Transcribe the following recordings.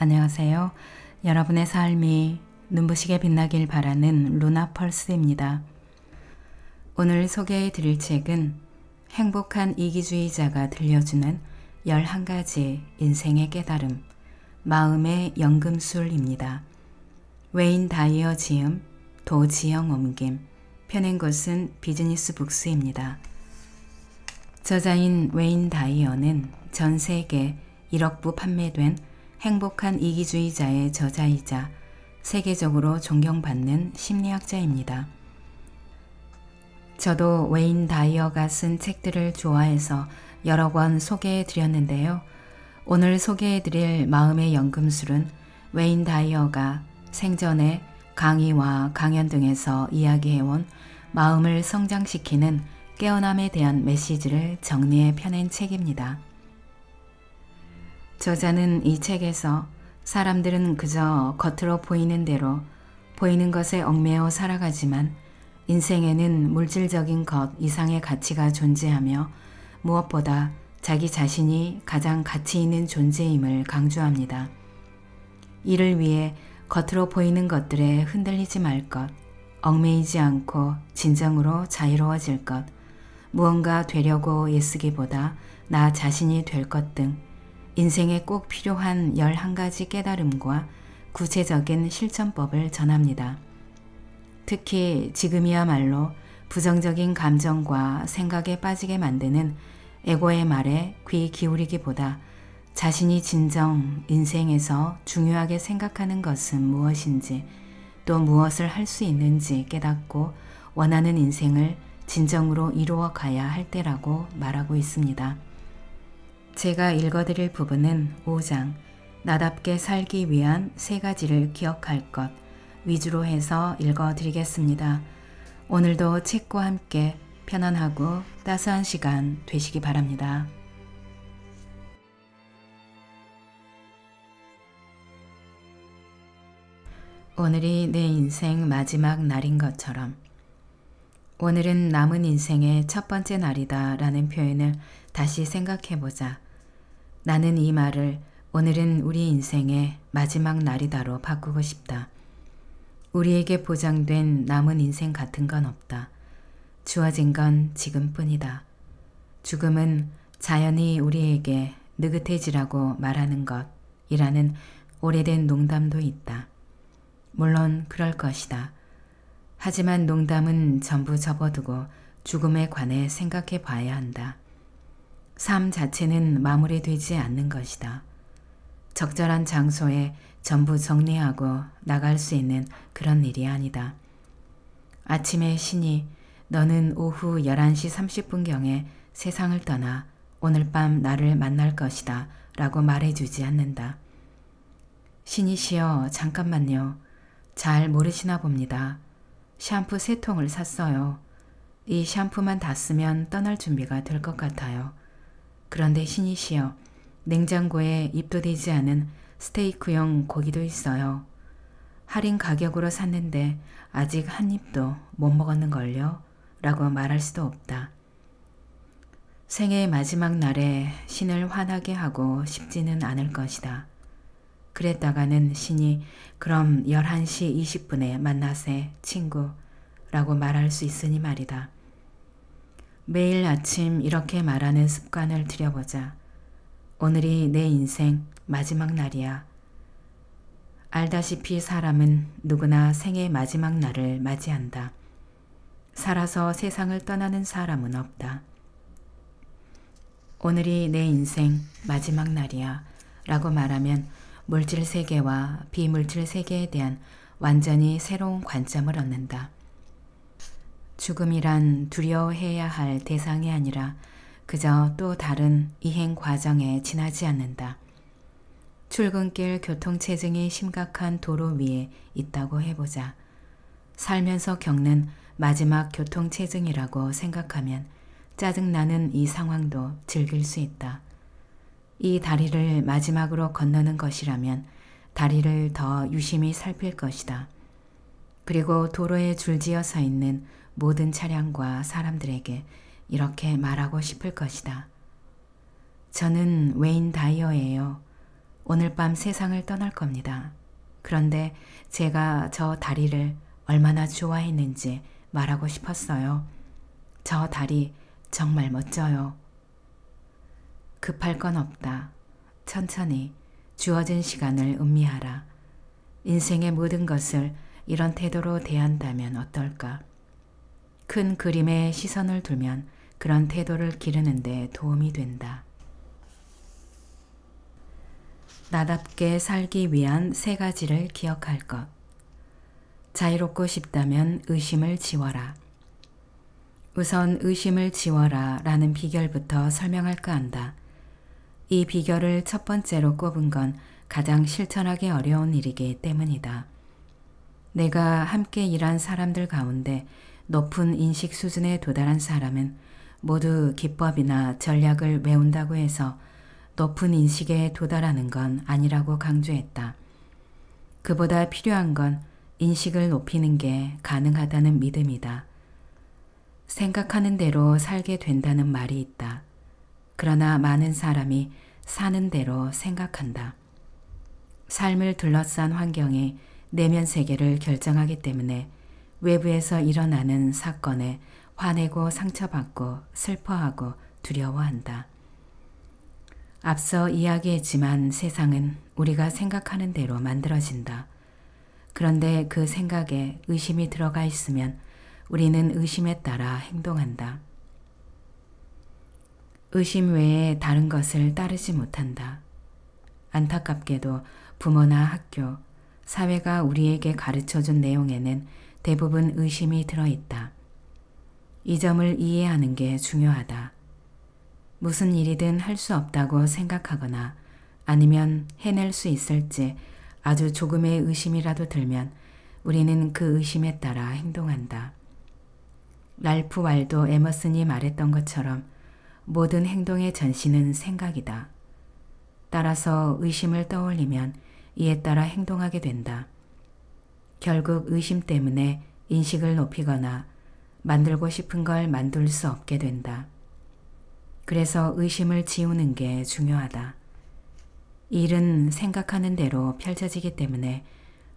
안녕하세요. 여러분의 삶이 눈부시게 빛나길 바라는 루나 펄스입니다. 오늘 소개해 드릴 책은 행복한 이기주의자가 들려주는 11가지 인생의 깨달음, 마음의 연금술입니다. 웨인 다이어 지음, 도지영 옮김, 펴낸 것은 비즈니스 북스입니다. 저자인 웨인 다이어는 전 세계 1억 부 판매된 행복한 이기주의자의 저자이자 세계적으로 존경받는 심리학자입니다. 저도 웨인 다이어가 쓴 책들을 좋아해서 여러 권 소개해 드렸는데요. 오늘 소개해 드릴 마음의 연금술은 웨인 다이어가 생전에 강의와 강연 등에서 이야기해온 마음을 성장시키는 깨어남에 대한 메시지를 정리해 펴낸 책입니다. 저자는 이 책에서 사람들은 그저 겉으로 보이는 대로 보이는 것에 얽매여 살아가지만 인생에는 물질적인 것 이상의 가치가 존재하며 무엇보다 자기 자신이 가장 가치 있는 존재임을 강조합니다. 이를 위해 겉으로 보이는 것들에 흔들리지 말 것, 얽매이지 않고 진정으로 자유로워질 것, 무언가 되려고 애쓰기보다 나 자신이 될 것 등 인생에 꼭 필요한 11가지 깨달음과 구체적인 실천법을 전합니다. 특히 지금이야말로 부정적인 감정과 생각에 빠지게 만드는 에고의 말에 귀 기울이기보다 자신이 진정 인생에서 중요하게 생각하는 것은 무엇인지 또 무엇을 할 수 있는지 깨닫고 원하는 인생을 진정으로 이루어 가야 할 때라고 말하고 있습니다. 제가 읽어드릴 부분은 5장 나답게 살기 위한 3가지를 기억할 것 위주로 해서 읽어드리겠습니다. 오늘도 책과 함께 편안하고 따스한 시간 되시기 바랍니다. 오늘이 내 인생 마지막 날인 것처럼 오늘은 남은 인생의 첫 번째 날이다 라는 표현을 다시 생각해보자. 나는 이 말을 오늘은 우리 인생의 마지막 날이다로 바꾸고 싶다. 우리에게 보장된 남은 인생 같은 건 없다. 주어진 건 지금뿐이다. 죽음은 자연히 우리에게 느긋해지라고 말하는 것이라는 오래된 농담도 있다. 물론 그럴 것이다. 하지만 농담은 전부 접어두고 죽음에 관해 생각해 봐야 한다. 삶 자체는 마무리되지 않는 것이다. 적절한 장소에 전부 정리하고 나갈 수 있는 그런 일이 아니다. 아침에 신이 너는 오후 11시 30분경에 세상을 떠나 오늘 밤 나를 만날 것이다 라고 말해주지 않는다. 신이시여 잠깐만요. 잘 모르시나 봅니다. 샴푸 3통을 샀어요. 이 샴푸만 다 쓰면 떠날 준비가 될 것 같아요. 그런데 신이시여 냉장고에 입도되지 않은 스테이크용 고기도 있어요. 할인 가격으로 샀는데 아직 한 입도 못 먹었는걸요? 라고 말할 수도 없다. 생애의 마지막 날에 신을 화나게 하고 싶지는 않을 것이다. 그랬다가는 신이 그럼 11시 20분에 만나세 친구 라고 말할 수 있으니 말이다. 매일 아침 이렇게 말하는 습관을 들여보자. 오늘이 내 인생 마지막 날이야. 알다시피 사람은 누구나 생의 마지막 날을 맞이한다. 살아서 세상을 떠나는 사람은 없다. 오늘이 내 인생 마지막 날이야 라고 말하면 물질 세계와 비물질 세계에 대한 완전히 새로운 관점을 얻는다. 죽음이란 두려워해야 할 대상이 아니라 그저 또 다른 이행 과정에 지나지 않는다. 출근길 교통체증이 심각한 도로 위에 있다고 해보자. 살면서 겪는 마지막 교통체증이라고 생각하면 짜증나는 이 상황도 즐길 수 있다. 이 다리를 마지막으로 건너는 것이라면 다리를 더 유심히 살필 것이다. 그리고 도로에 줄지어 서 있는 모든 차량과 사람들에게 이렇게 말하고 싶을 것이다. 저는 웨인 다이어예요. 오늘 밤 세상을 떠날 겁니다. 그런데 제가 저 다리를 얼마나 좋아했는지 말하고 싶었어요. 저 다리 정말 멋져요. 급할 건 없다. 천천히 주어진 시간을 음미하라. 인생의 모든 것을 이런 태도로 대한다면 어떨까? 큰 그림에 시선을 두면 그런 태도를 기르는 데 도움이 된다. 나답게 살기 위한 3가지를 기억할 것. 자유롭고 싶다면 의심을 지워라. 우선 의심을 지워라 라는 비결부터 설명할까 한다. 이 비결을 첫 번째로 꼽은 건 가장 실천하기 어려운 일이기 때문이다. 내가 함께 일한 사람들 가운데 높은 인식 수준에 도달한 사람은 모두 기법이나 전략을 외운다고 해서 높은 인식에 도달하는 건 아니라고 강조했다. 그보다 필요한 건 인식을 높이는 게 가능하다는 믿음이다. 생각하는 대로 살게 된다는 말이 있다. 그러나 많은 사람이 사는 대로 생각한다. 삶을 둘러싼 환경이 내면 세계를 결정하기 때문에 외부에서 일어나는 사건에 화내고 상처받고 슬퍼하고 두려워한다. 앞서 이야기했지만 세상은 우리가 생각하는 대로 만들어진다. 그런데 그 생각에 의심이 들어가 있으면 우리는 의심에 따라 행동한다. 의심 외에 다른 것을 따르지 못한다. 안타깝게도 부모나 학교, 사회가 우리에게 가르쳐준 내용에는 대부분 의심이 들어있다. 이 점을 이해하는 게 중요하다. 무슨 일이든 할 수 없다고 생각하거나 아니면 해낼 수 있을지 아주 조금의 의심이라도 들면 우리는 그 의심에 따라 행동한다. 랄프 waldo 에머슨이 말했던 것처럼 모든 행동의 전신은 생각이다. 따라서 의심을 떠올리면 이에 따라 행동하게 된다. 결국 의심 때문에 인식을 높이거나 만들고 싶은 걸 만들 수 없게 된다. 그래서 의심을 지우는 게 중요하다. 일은 생각하는 대로 펼쳐지기 때문에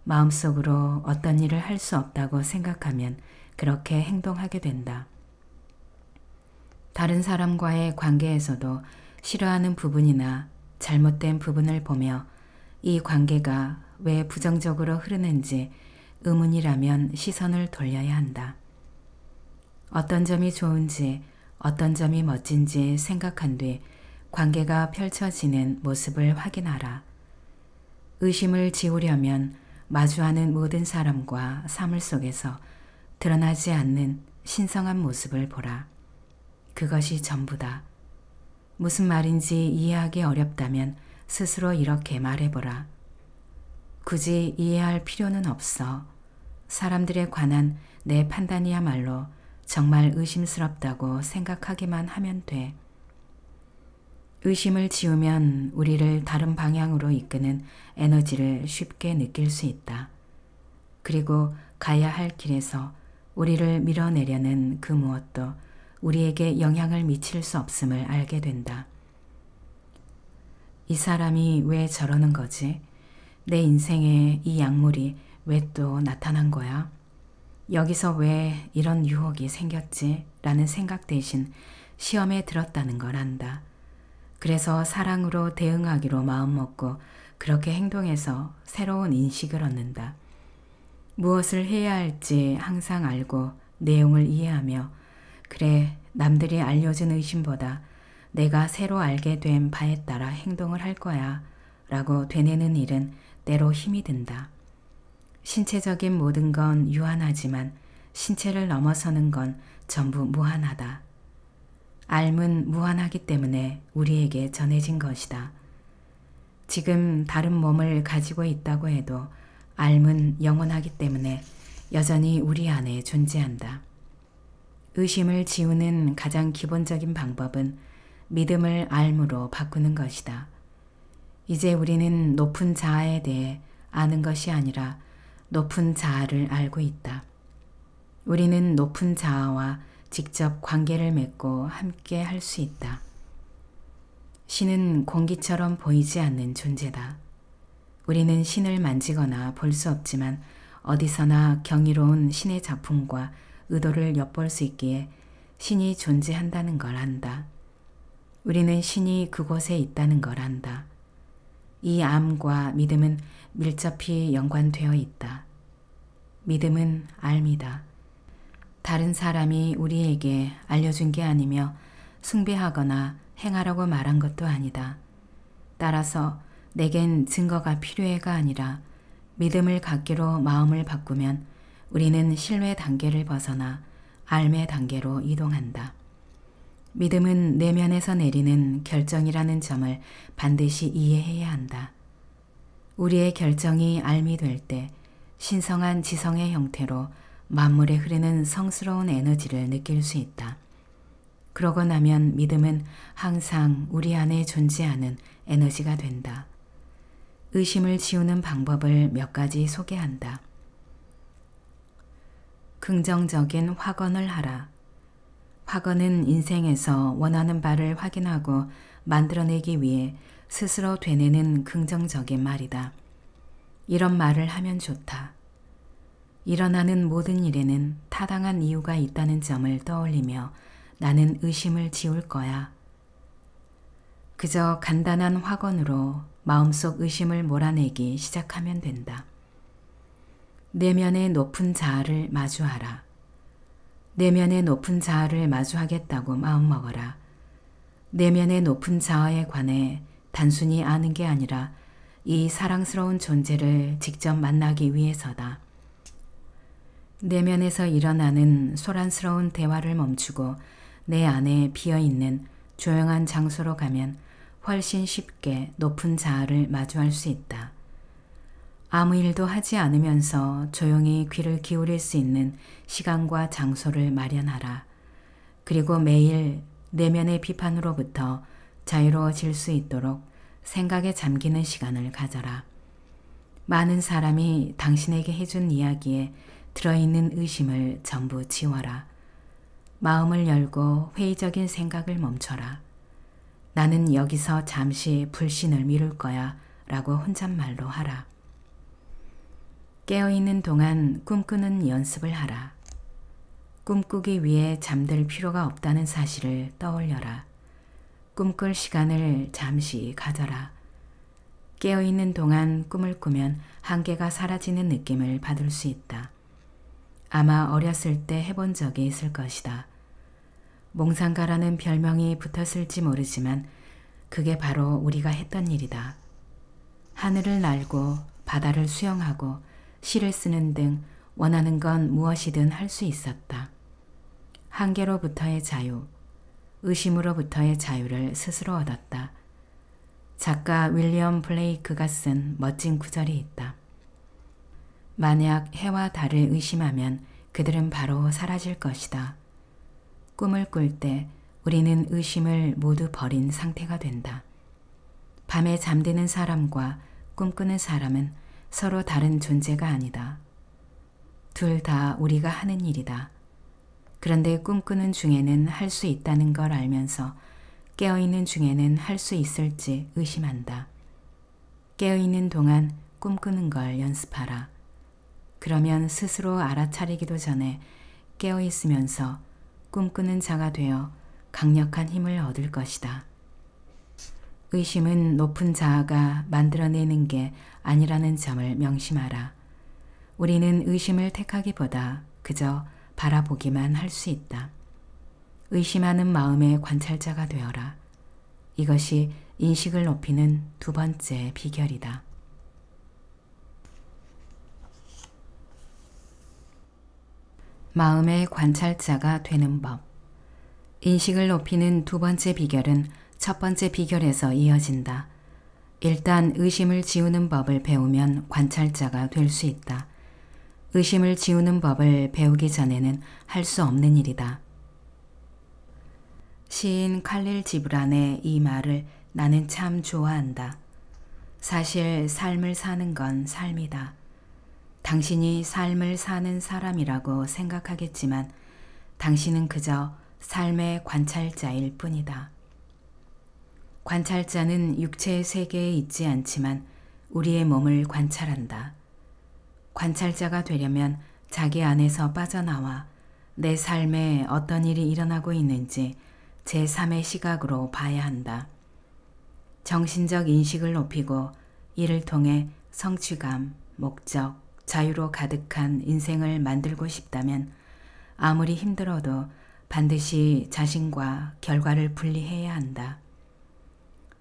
마음속으로 어떤 일을 할 수 없다고 생각하면 그렇게 행동하게 된다. 다른 사람과의 관계에서도 싫어하는 부분이나 잘못된 부분을 보며 이 관계가 왜 부정적으로 흐르는지 의문이라면 시선을 돌려야 한다. 어떤 점이 좋은지 어떤 점이 멋진지 생각한 뒤 관계가 펼쳐지는 모습을 확인하라. 의심을 지우려면 마주하는 모든 사람과 사물 속에서 드러나지 않는 신성한 모습을 보라. 그것이 전부다. 무슨 말인지 이해하기 어렵다면 스스로 이렇게 말해보라. 굳이 이해할 필요는 없어. 사람들에 관한 내 판단이야말로 정말 의심스럽다고 생각하기만 하면 돼. 의심을 지우면 우리를 다른 방향으로 이끄는 에너지를 쉽게 느낄 수 있다. 그리고 가야 할 길에서 우리를 밀어내려는 그 무엇도 우리에게 영향을 미칠 수 없음을 알게 된다. 이 사람이 왜 저러는 거지? 내 인생에 이 약물이 왜 또 나타난 거야? 여기서 왜 이런 유혹이 생겼지? 라는 생각 대신 시험에 들었다는 걸 안다. 그래서 사랑으로 대응하기로 마음먹고 그렇게 행동해서 새로운 인식을 얻는다. 무엇을 해야 할지 항상 알고 내용을 이해하며 그래 남들이 알려준 의심보다 내가 새로 알게 된 바에 따라 행동을 할 거야 라고 되뇌는 일은 때로 힘이 든다. 신체적인 모든 건 유한하지만 신체를 넘어서는 건 전부 무한하다. 알은 무한하기 때문에 우리에게 전해진 것이다. 지금 다른 몸을 가지고 있다고 해도 알은 영원하기 때문에 여전히 우리 안에 존재한다. 의심을 지우는 가장 기본적인 방법은 믿음을 알므로 바꾸는 것이다. 이제 우리는 높은 자아에 대해 아는 것이 아니라 높은 자아를 알고 있다. 우리는 높은 자아와 직접 관계를 맺고 함께 할 수 있다. 신은 공기처럼 보이지 않는 존재다. 우리는 신을 만지거나 볼 수 없지만 어디서나 경이로운 신의 작품과 의도를 엿볼 수 있기에 신이 존재한다는 걸 안다. 우리는 신이 그곳에 있다는 걸 안다. 이 암과 믿음은 밀접히 연관되어 있다. 믿음은 알미다. 다른 사람이 우리에게 알려준 게 아니며 숭배하거나 행하라고 말한 것도 아니다. 따라서 내겐 증거가 필요해가 아니라 믿음을 갖기로 마음을 바꾸면 우리는 신뢰 단계를 벗어나 알매 단계로 이동한다. 믿음은 내면에서 내리는 결정이라는 점을 반드시 이해해야 한다. 우리의 결정이 알미 될 때 신성한 지성의 형태로 만물에 흐르는 성스러운 에너지를 느낄 수 있다. 그러고 나면 믿음은 항상 우리 안에 존재하는 에너지가 된다. 의심을 지우는 방법을 몇 가지 소개한다. 긍정적인 확언을 하라. 확언은 인생에서 원하는 바를 확인하고 만들어내기 위해 스스로 되뇌는 긍정적인 말이다. 이런 말을 하면 좋다. 일어나는 모든 일에는 타당한 이유가 있다는 점을 떠올리며 나는 의심을 지울 거야. 그저 간단한 확언으로 마음속 의심을 몰아내기 시작하면 된다. 내면의 높은 자아를 마주하라. 내면의 높은 자아를 마주하겠다고 마음먹어라. 내면의 높은 자아에 관해 단순히 아는 게 아니라 이 사랑스러운 존재를 직접 만나기 위해서다. 내면에서 일어나는 소란스러운 대화를 멈추고 내 안에 비어있는 조용한 장소로 가면 훨씬 쉽게 높은 자아를 마주할 수 있다. 아무 일도 하지 않으면서 조용히 귀를 기울일 수 있는 시간과 장소를 마련하라. 그리고 매일 내면의 비판으로부터 자유로워질 수 있도록 생각에 잠기는 시간을 가져라. 많은 사람이 당신에게 해준 이야기에 들어있는 의심을 전부 지워라. 마음을 열고 회의적인 생각을 멈춰라. 나는 여기서 잠시 불신을 미룰 거야 라고 혼잣말로 하라. 깨어있는 동안 꿈꾸는 연습을 하라. 꿈꾸기 위해 잠들 필요가 없다는 사실을 떠올려라. 꿈꿀 시간을 잠시 가져라. 깨어있는 동안 꿈을 꾸면 한계가 사라지는 느낌을 받을 수 있다. 아마 어렸을 때 해본 적이 있을 것이다. 몽상가라는 별명이 붙었을지 모르지만 그게 바로 우리가 했던 일이다. 하늘을 날고 바다를 수영하고 시를 쓰는 등 원하는 건 무엇이든 할 수 있었다. 한계로부터의 자유, 의심으로부터의 자유를 스스로 얻었다. 작가 윌리엄 블레이크가 쓴 멋진 구절이 있다. 만약 해와 달을 의심하면 그들은 바로 사라질 것이다. 꿈을 꿀 때 우리는 의심을 모두 버린 상태가 된다. 밤에 잠드는 사람과 꿈꾸는 사람은 서로 다른 존재가 아니다. 둘 다 우리가 하는 일이다. 그런데 꿈꾸는 중에는 할 수 있다는 걸 알면서 깨어있는 중에는 할 수 있을지 의심한다. 깨어있는 동안 꿈꾸는 걸 연습하라. 그러면 스스로 알아차리기도 전에 깨어있으면서 꿈꾸는 자가 되어 강력한 힘을 얻을 것이다. 의심은 높은 자아가 만들어내는 게 아니라는 점을 명심하라. 우리는 의심을 택하기보다 그저 바라보기만 할 수 있다. 의심하는 마음의 관찰자가 되어라. 이것이 인식을 높이는 두 번째 비결이다. 마음의 관찰자가 되는 법. 인식을 높이는 두 번째 비결은 첫 번째 비결에서 이어진다. 일단 의심을 지우는 법을 배우면 관찰자가 될 수 있다. 의심을 지우는 법을 배우기 전에는 할 수 없는 일이다. 시인 칼릴 지브란의 이 말을 나는 참 좋아한다. 사실 삶을 사는 건 삶이다. 당신이 삶을 사는 사람이라고 생각하겠지만 당신은 그저 삶의 관찰자일 뿐이다. 관찰자는 육체의 세계에 있지 않지만 우리의 몸을 관찰한다. 관찰자가 되려면 자기 안에서 빠져나와 내 삶에 어떤 일이 일어나고 있는지 제3의 시각으로 봐야 한다. 정신적 인식을 높이고 이를 통해 성취감, 목적, 자유로 가득한 인생을 만들고 싶다면 아무리 힘들어도 반드시 자신과 결과를 분리해야 한다.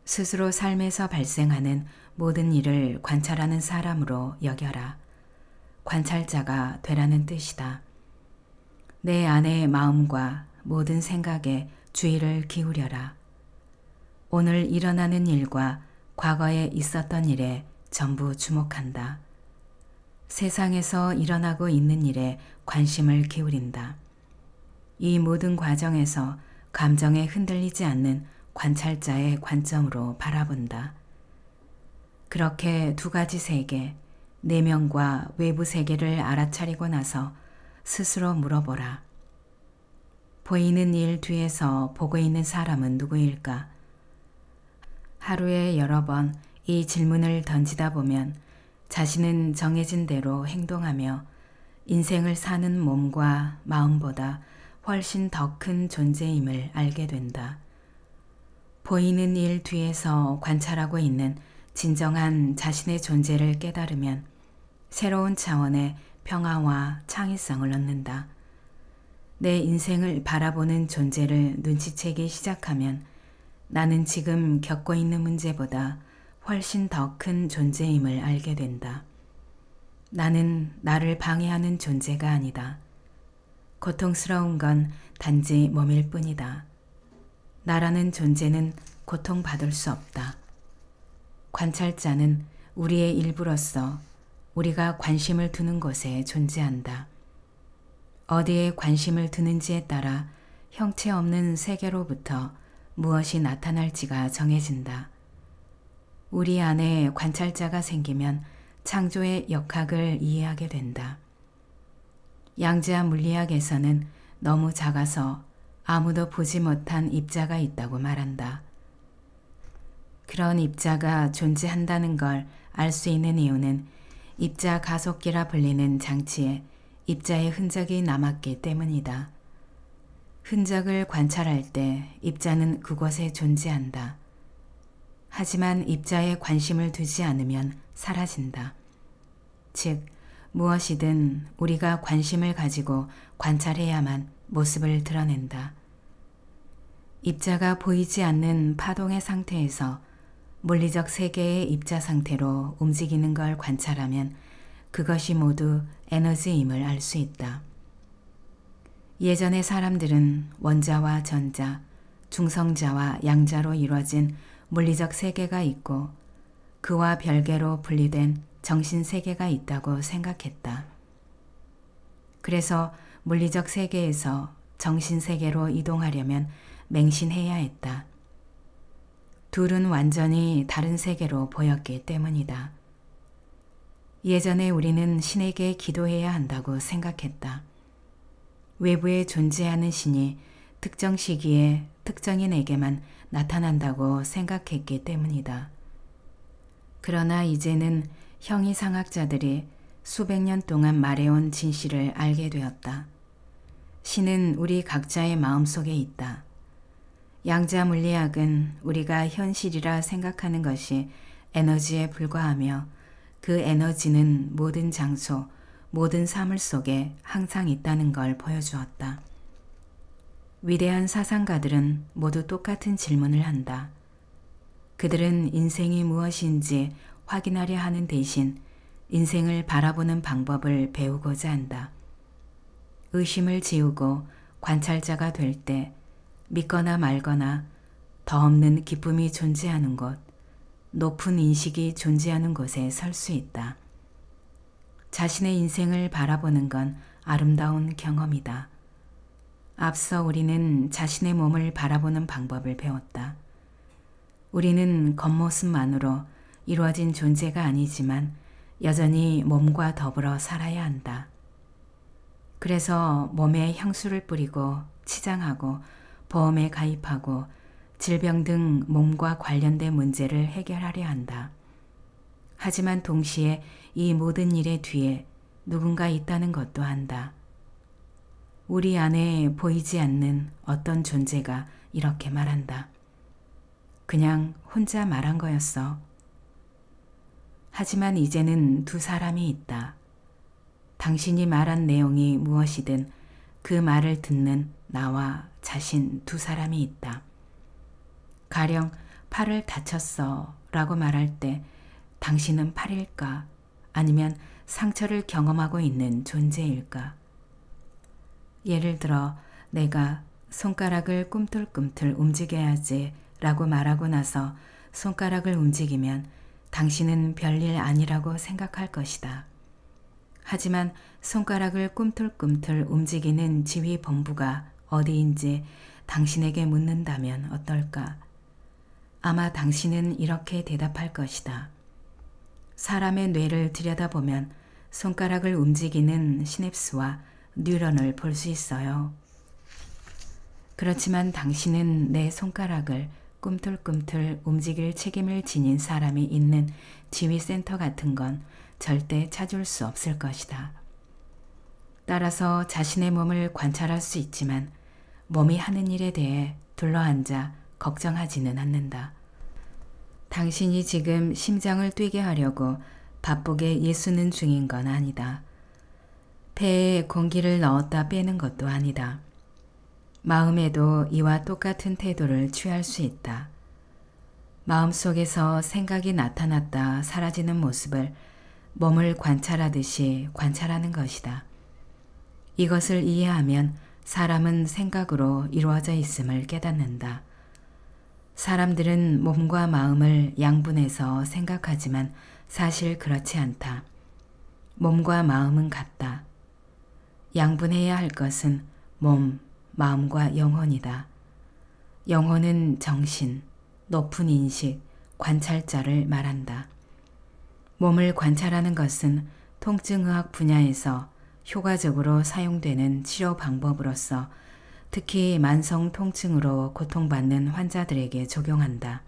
스스로 삶에서 발생하는 모든 일을 관찰하는 사람으로 여겨라. 관찰자가 되라는 뜻이다. 내 안의 마음과 모든 생각에 주의를 기울여라. 오늘 일어나는 일과 과거에 있었던 일에 전부 주목한다. 세상에서 일어나고 있는 일에 관심을 기울인다. 이 모든 과정에서 감정에 흔들리지 않는 관찰자의 관점으로 바라본다. 그렇게 두 가지 세계, 내면과 외부 세계를 알아차리고 나서 스스로 물어보라. 보이는 일 뒤에서 보고 있는 사람은 누구일까? 하루에 여러 번 이 질문을 던지다 보면 자신은 정해진 대로 행동하며 인생을 사는 몸과 마음보다 훨씬 더 큰 존재임을 알게 된다. 보이는 일 뒤에서 관찰하고 있는 진정한 자신의 존재를 깨달으면 새로운 차원의 평화와 창의성을 얻는다. 내 인생을 바라보는 존재를 눈치채기 시작하면 나는 지금 겪고 있는 문제보다 훨씬 더 큰 존재임을 알게 된다. 나는 나를 방해하는 존재가 아니다. 고통스러운 건 단지 몸일 뿐이다. 나라는 존재는 고통받을 수 없다. 관찰자는 우리의 일부로서 우리가 관심을 두는 곳에 존재한다. 어디에 관심을 두는지에 따라 형체 없는 세계로부터 무엇이 나타날지가 정해진다. 우리 안에 관찰자가 생기면 창조의 역학을 이해하게 된다. 양자 물리학에서는 너무 작아서 아무도 보지 못한 입자가 있다고 말한다. 그런 입자가 존재한다는 걸 알 수 있는 이유는 입자 가속기라 불리는 장치에 입자의 흔적이 남았기 때문이다. 흔적을 관찰할 때 입자는 그곳에 존재한다. 하지만 입자에 관심을 두지 않으면 사라진다. 즉, 무엇이든 우리가 관심을 가지고 관찰해야만 모습을 드러낸다. 입자가 보이지 않는 파동의 상태에서 물리적 세계의 입자 상태로 움직이는 걸 관찰하면 그것이 모두 에너지임을 알 수 있다. 예전의 사람들은 원자와 전자, 중성자와 양자로 이루어진 물리적 세계가 있고 그와 별개로 분리된 정신 세계가 있다고 생각했다. 그래서 물리적 세계에서 정신 세계로 이동하려면 맹신해야 했다. 둘은 완전히 다른 세계로 보였기 때문이다. 예전에 우리는 신에게 기도해야 한다고 생각했다. 외부에 존재하는 신이 특정 시기에 특정인에게만 나타난다고 생각했기 때문이다. 그러나 이제는 형이상학자들이 수백 년 동안 말해온 진실을 알게 되었다. 신은 우리 각자의 마음속에 있다. 양자 물리학은 우리가 현실이라 생각하는 것이 에너지에 불과하며 그 에너지는 모든 장소, 모든 사물 속에 항상 있다는 걸 보여주었다. 위대한 사상가들은 모두 똑같은 질문을 한다. 그들은 인생이 무엇인지 확인하려 하는 대신 인생을 바라보는 방법을 배우고자 한다. 의심을 지우고 관찰자가 될 때 믿거나 말거나 더 없는 기쁨이 존재하는 곳, 높은 인식이 존재하는 곳에 설 수 있다. 자신의 인생을 바라보는 건 아름다운 경험이다. 앞서 우리는 자신의 몸을 바라보는 방법을 배웠다. 우리는 겉모습만으로 이루어진 존재가 아니지만 여전히 몸과 더불어 살아야 한다. 그래서 몸에 향수를 뿌리고 치장하고 보험에 가입하고 질병 등 몸과 관련된 문제를 해결하려 한다. 하지만 동시에 이 모든 일의 뒤에 누군가 있다는 것도 안다. 우리 안에 보이지 않는 어떤 존재가 이렇게 말한다. 그냥 혼자 말한 거였어. 하지만 이제는 두 사람이 있다. 당신이 말한 내용이 무엇이든 그 말을 듣는 나와 자신 두 사람이 있다. 가령 팔을 다쳤어 라고 말할 때 당신은 팔일까 아니면 상처를 경험하고 있는 존재일까? 예를 들어 내가 손가락을 꿈틀꿈틀 움직여야지 라고 말하고 나서 손가락을 움직이면 당신은 별일 아니라고 생각할 것이다. 하지만 손가락을 꿈틀꿈틀 움직이는 지휘본부가 어디인지 당신에게 묻는다면 어떨까? 아마 당신은 이렇게 대답할 것이다. 사람의 뇌를 들여다보면 손가락을 움직이는 시냅스와 뉴런을 볼 수 있어요. 그렇지만 당신은 내 손가락을 꿈틀꿈틀 움직일 책임을 지닌 사람이 있는 지휘센터 같은 건 절대 찾을 수 없을 것이다. 따라서 자신의 몸을 관찰할 수 있지만 몸이 하는 일에 대해 둘러앉아 걱정하지는 않는다. 당신이 지금 심장을 뛰게 하려고 바쁘게 예수는 중인 건 아니다. 폐에 공기를 넣었다 빼는 것도 아니다. 마음에도 이와 똑같은 태도를 취할 수 있다. 마음속에서 생각이 나타났다 사라지는 모습을 몸을 관찰하듯이 관찰하는 것이다. 이것을 이해하면 사람은 생각으로 이루어져 있음을 깨닫는다. 사람들은 몸과 마음을 양분해서 생각하지만 사실 그렇지 않다. 몸과 마음은 같다. 양분해야 할 것은 몸, 마음과 영혼이다. 영혼은 정신, 높은 인식, 관찰자를 말한다. 몸을 관찰하는 것은 통증의학 분야에서 효과적으로 사용되는 치료 방법으로서 특히 만성 통증으로 고통받는 환자들에게 적용한다.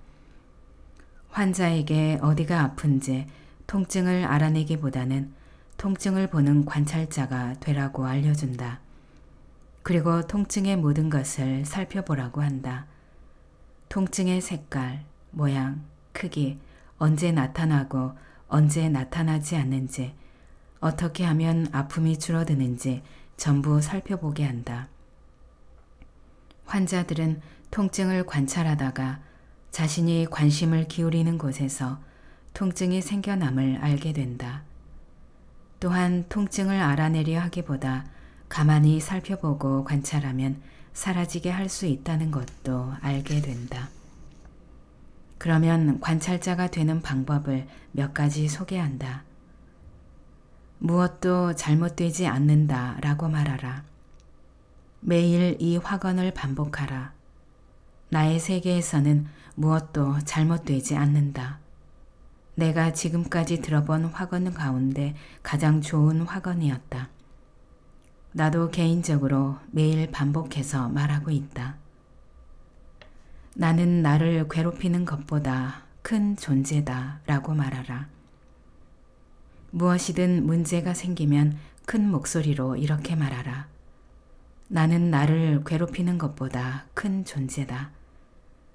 환자에게 어디가 아픈지 통증을 알아내기보다는 통증을 보는 관찰자가 되라고 알려준다. 그리고 통증의 모든 것을 살펴보라고 한다. 통증의 색깔, 모양, 크기, 언제 나타나고 언제 나타나지 않는지, 어떻게 하면 아픔이 줄어드는지 전부 살펴보게 한다. 환자들은 통증을 관찰하다가 자신이 관심을 기울이는 곳에서 통증이 생겨남을 알게 된다. 또한 통증을 알아내려 하기보다 가만히 살펴보고 관찰하면 사라지게 할 수 있다는 것도 알게 된다. 그러면 관찰자가 되는 방법을 몇 가지 소개한다. 무엇도 잘못되지 않는다 라고 말하라. 매일 이 확언을 반복하라. 나의 세계에서는 무엇도 잘못되지 않는다. 내가 지금까지 들어본 확언 가운데 가장 좋은 확언이었다. 나도 개인적으로 매일 반복해서 말하고 있다. 나는 나를 괴롭히는 것보다 큰 존재다 라고 말하라. 무엇이든 문제가 생기면 큰 목소리로 이렇게 말하라. 나는 나를 괴롭히는 것보다 큰 존재다.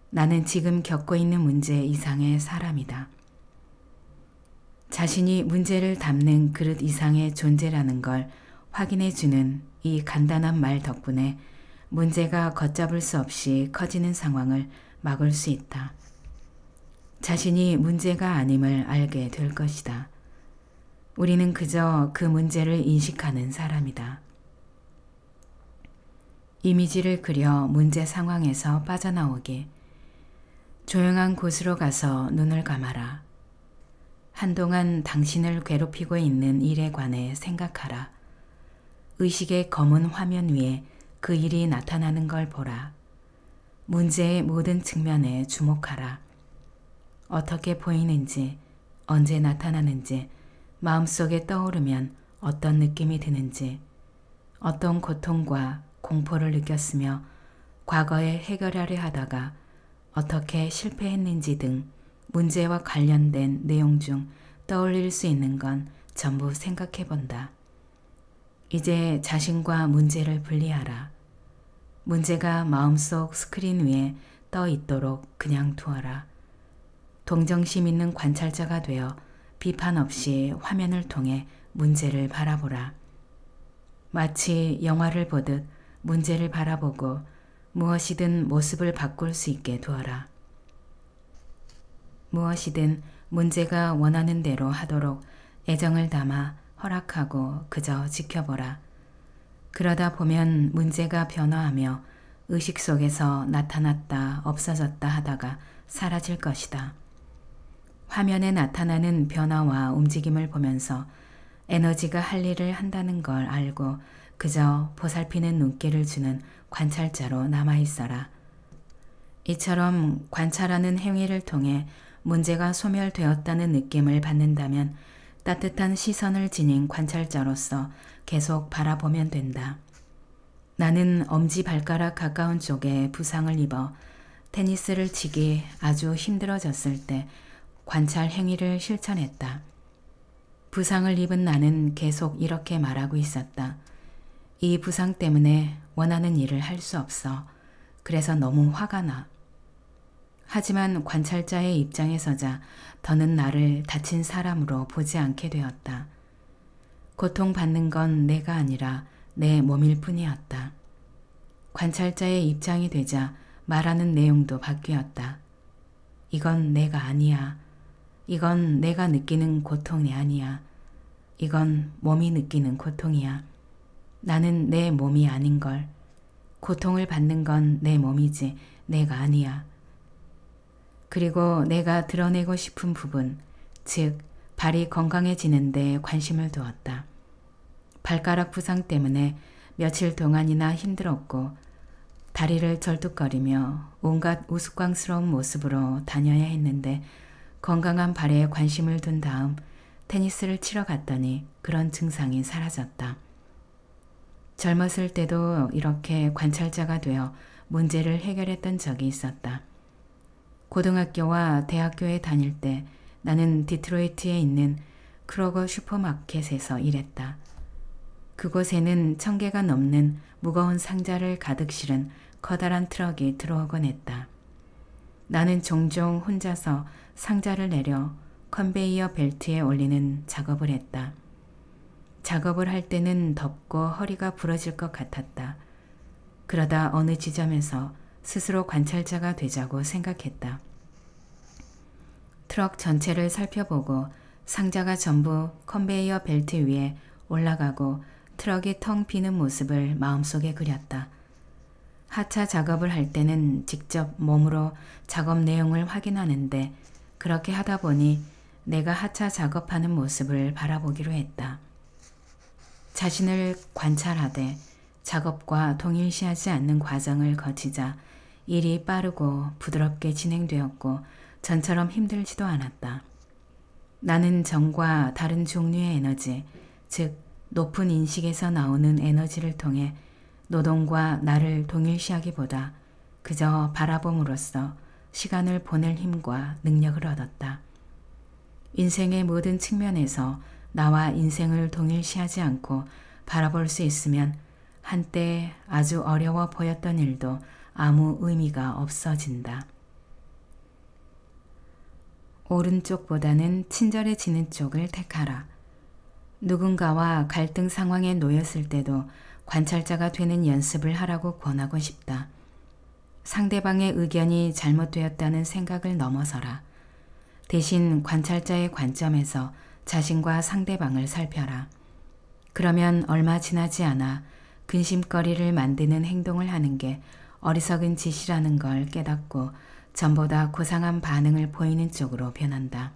나는 지금 겪고 있는 문제 이상의 사람이다. 자신이 문제를 담는 그릇 이상의 존재라는 걸 확인해주는 이 간단한 말 덕분에 문제가 걷잡을 수 없이 커지는 상황을 막을 수 있다. 자신이 문제가 아님을 알게 될 것이다. 우리는 그저 그 문제를 인식하는 사람이다. 이미지를 그려 문제 상황에서 빠져나오게. 조용한 곳으로 가서 눈을 감아라. 한동안 당신을 괴롭히고 있는 일에 관해 생각하라. 의식의 검은 화면 위에 그 일이 나타나는 걸 보라. 문제의 모든 측면에 주목하라. 어떻게 보이는지, 언제 나타나는지, 마음속에 떠오르면 어떤 느낌이 드는지, 어떤 고통과 공포를 느꼈으며 과거에 해결하려 하다가 어떻게 실패했는지 등 문제와 관련된 내용 중 떠올릴 수 있는 건 전부 생각해 본다. 이제 자신과 문제를 분리하라. 문제가 마음속 스크린 위에 떠 있도록 그냥 두어라. 동정심 있는 관찰자가 되어 비판 없이 화면을 통해 문제를 바라보라. 마치 영화를 보듯 문제를 바라보고 무엇이든 모습을 바꿀 수 있게 두어라. 무엇이든 문제가 원하는 대로 하도록 애정을 담아 허락하고 그저 지켜보라. 그러다 보면 문제가 변화하며 의식 속에서 나타났다 없어졌다 하다가 사라질 것이다. 화면에 나타나는 변화와 움직임을 보면서 에너지가 할 일을 한다는 걸 알고 그저 보살피는 눈길을 주는 관찰자로 남아있어라. 이처럼 관찰하는 행위를 통해 문제가 소멸되었다는 느낌을 받는다면 따뜻한 시선을 지닌 관찰자로서 계속 바라보면 된다. 나는 엄지발가락 가까운 쪽에 부상을 입어 테니스를 치기 아주 힘들어졌을 때 관찰 행위를 실천했다. 부상을 입은 나는 계속 이렇게 말하고 있었다. 이 부상 때문에 원하는 일을 할 수 없어. 그래서 너무 화가 나. 하지만 관찰자의 입장에 서자 더는 나를 다친 사람으로 보지 않게 되었다. 고통받는 건 내가 아니라 내 몸일 뿐이었다. 관찰자의 입장이 되자 말하는 내용도 바뀌었다. 이건 내가 아니야. 이건 내가 느끼는 고통이 아니야. 이건 몸이 느끼는 고통이야. 나는 내 몸이 아닌걸. 고통을 받는 건 내 몸이지 내가 아니야. 그리고 내가 드러내고 싶은 부분, 즉 발이 건강해지는 데 관심을 두었다. 발가락 부상 때문에 며칠 동안이나 힘들었고 다리를 절뚝거리며 온갖 우스꽝스러운 모습으로 다녀야 했는데 건강한 발에 관심을 둔 다음 테니스를 치러 갔더니 그런 증상이 사라졌다. 젊었을 때도 이렇게 관찰자가 되어 문제를 해결했던 적이 있었다. 고등학교와 대학교에 다닐 때 나는 디트로이트에 있는 크로거 슈퍼마켓에서 일했다. 그곳에는 1000개가 넘는 무거운 상자를 가득 실은 커다란 트럭이 들어오곤 했다. 나는 종종 혼자서 상자를 내려 컨베이어 벨트에 올리는 작업을 했다. 작업을 할 때는 덥고 허리가 부러질 것 같았다. 그러다 어느 지점에서 스스로 관찰자가 되자고 생각했다. 트럭 전체를 살펴보고 상자가 전부 컨베이어 벨트 위에 올라가고 트럭이 텅 비는 모습을 마음속에 그렸다. 하차 작업을 할 때는 직접 몸으로 작업 내용을 확인하는데 그렇게 하다 보니 내가 하차 작업하는 모습을 바라보기로 했다. 자신을 관찰하되 작업과 동일시하지 않는 과정을 거치자 일이 빠르고 부드럽게 진행되었고 전처럼 힘들지도 않았다. 나는 전과 다른 종류의 에너지, 즉 높은 인식에서 나오는 에너지를 통해 노동과 나를 동일시하기보다 그저 바라봄으로써 시간을 보낼 힘과 능력을 얻었다. 인생의 모든 측면에서 나와 인생을 동일시하지 않고 바라볼 수 있으면 한때 아주 어려워 보였던 일도 아무 의미가 없어진다. 오른쪽보다는 친절해지는 쪽을 택하라. 누군가와 갈등 상황에 놓였을 때도 관찰자가 되는 연습을 하라고 권하고 싶다. 상대방의 의견이 잘못되었다는 생각을 넘어서라. 대신 관찰자의 관점에서 자신과 상대방을 살펴라. 그러면 얼마 지나지 않아 근심거리를 만드는 행동을 하는 게 어리석은 짓이라는 걸 깨닫고 전보다 고상한 반응을 보이는 쪽으로 변한다.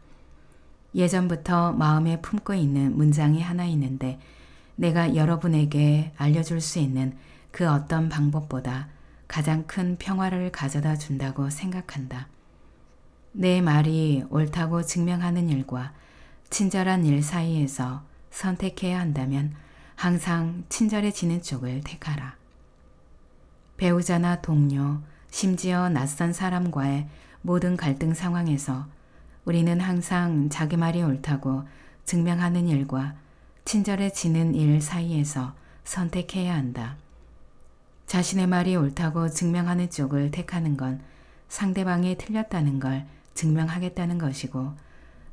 예전부터 마음에 품고 있는 문장이 하나 있는데 내가 여러분에게 알려줄 수 있는 그 어떤 방법보다 가장 큰 평화를 가져다 준다고 생각한다. 내 말이 옳다고 증명하는 일과 친절한 일 사이에서 선택해야 한다면 항상 친절해지는 쪽을 택하라. 배우자나 동료, 심지어 낯선 사람과의 모든 갈등 상황에서 우리는 항상 자기 말이 옳다고 증명하는 일과 친절해지는 일 사이에서 선택해야 한다. 자신의 말이 옳다고 증명하는 쪽을 택하는 건 상대방이 틀렸다는 걸 증명하겠다는 것이고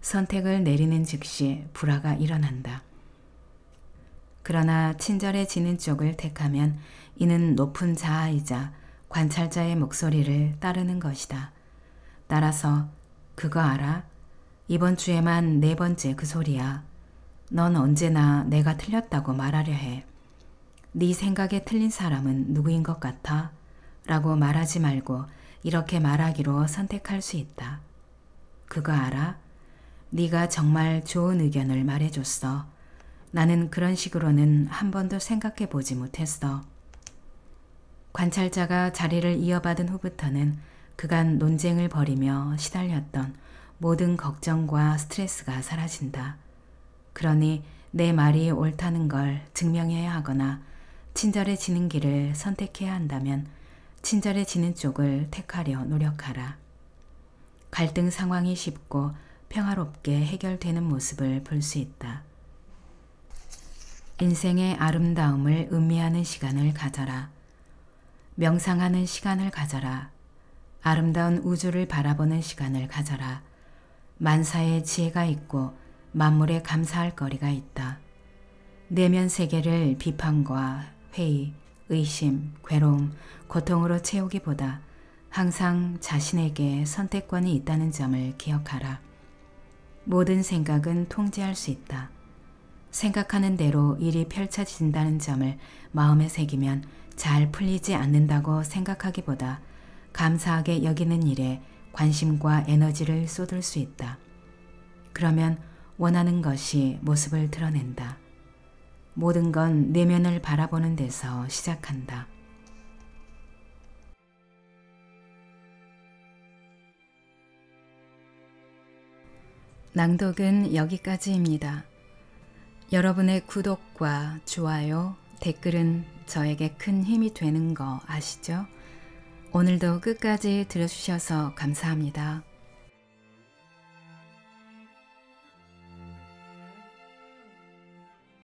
선택을 내리는 즉시 불화가 일어난다. 그러나 친절해지는 쪽을 택하면 이는 높은 자아이자 관찰자의 목소리를 따르는 것이다. 따라서 그거 알아? 이번 주에만 4번째 그 소리야. 넌 언제나 내가 틀렸다고 말하려 해. 네 생각에 틀린 사람은 누구인 것 같아? 라고 말하지 말고 이렇게 말하기로 선택할 수 있다. 그거 알아? 네가 정말 좋은 의견을 말해줬어. 나는 그런 식으로는 한 번도 생각해 보지 못했어. 관찰자가 자리를 이어받은 후부터는 그간 논쟁을 벌이며 시달렸던 모든 걱정과 스트레스가 사라진다. 그러니 내 말이 옳다는 걸 증명해야 하거나 친절해지는 길을 선택해야 한다면 친절해지는 쪽을 택하려 노력하라. 갈등 상황이 쉽고 평화롭게 해결되는 모습을 볼 수 있다. 인생의 아름다움을 음미하는 시간을 가져라. 명상하는 시간을 가져라. 아름다운 우주를 바라보는 시간을 가져라. 만사의 지혜가 있고 만물에 감사할 거리가 있다. 내면 세계를 비판과 회의, 의심, 괴로움, 고통으로 채우기보다 항상 자신에게 선택권이 있다는 점을 기억하라. 모든 생각은 통제할 수 있다. 생각하는 대로 일이 펼쳐진다는 점을 마음에 새기면 잘 풀리지 않는다고 생각하기보다 감사하게 여기는 일에 관심과 에너지를 쏟을 수 있다. 그러면 원하는 것이 모습을 드러낸다. 모든 건 내면을 바라보는 데서 시작한다. 낭독은 여기까지입니다. 여러분의 구독과 좋아요, 댓글은 저에게 큰 힘이 되는 거 아시죠? 오늘도 끝까지 들어주셔서 감사합니다.